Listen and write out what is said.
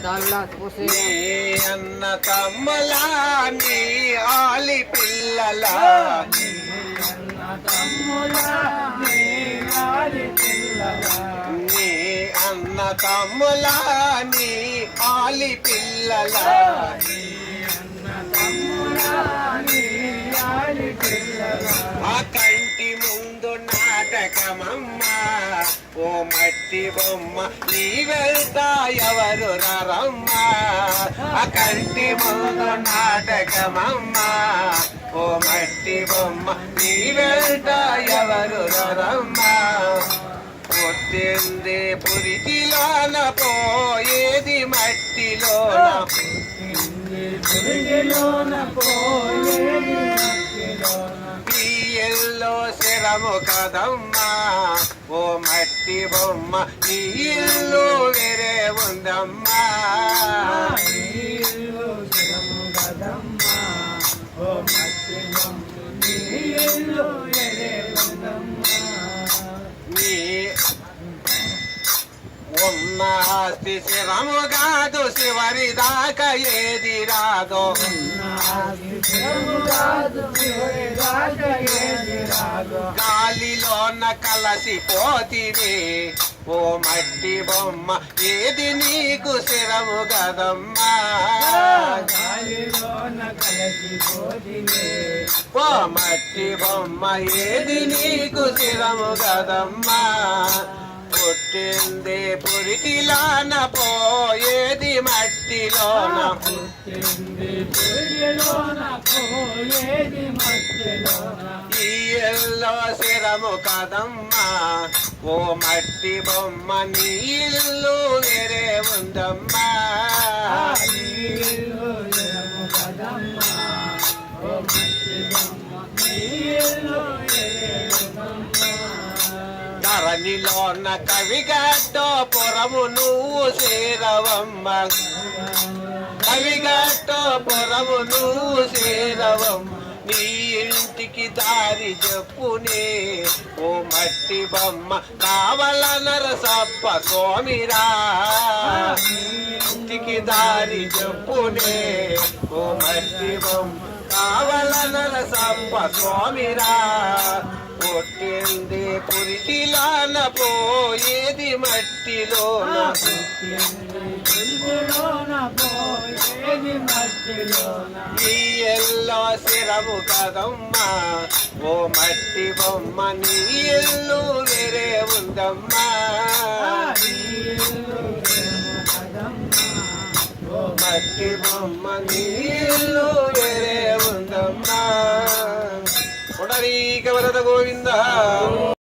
అన్న తమ్ములా నీ ఆలి పిల్లలా నీ అన్న తమ్ములా నీ ఆలి పిల్లలా ఆ కంటి ముందు నాటకమమ్మా ఓ మట్టి బొమ్మ నీ వెళ్తా ఎవరు రమ్మా ఆ కంటి ముందు నాటకమమ్మా ఓ మట్టి బొమ్మ నీ వెళ్తా ఎవరు రమ్మా పుట్టింది పురిటిలోన పోయేది మట్టిలోన ఎల్లో శరము కదమ్మా ఓ మట్టి బొమ్మ ఈ ఇల్లు వేరే ఉందమ్మా ఉన్న ఆస్తి శివము కాదు శివరి దాకా ఏది రాదో గాలిలోన కలసిపోతివి ఓ మట్టి బొమ్మ ఏది నీకు శిరము కదమ్మా ఓ మట్టి బొమ్మ ఏది నీకు శిరము కదమ్మా పుట్టింది పురిటిలోన పోయేది మట్టిలోన ఈ ఎల్లో శిరము కదమ్మా ఓ మట్టి బొమ్మ నీ ఇల్లు వేరే ఉందమ్మా ధరణిలోన కవిగట్టో పురము నువ్వు చేరవమ్మ కవిగట్టో పురము నువ్వు చేరవమ్మ నీ ఇంటికి దారి చెప్పునే ఓ మట్టి బొమ్మ కావల నరసప్ప స్వామిరా ఇంటికి దారి చెప్పునే ఓ మట్టి బొమ్మ కావల నరసప్ప స్వామిరా పుట్టింది పురిటిలోన పోయేది మట్టిలోన ఈ ఎల్లో శిరము కదమ్మా ఓ మట్టి బొమ్మ నీ ఇల్లు వేరే ఉందమ్మా మట్టి బొమ్మ నీ ఇల్లు వేరే ఉందమ్మా పుడరీక వరద గోవింద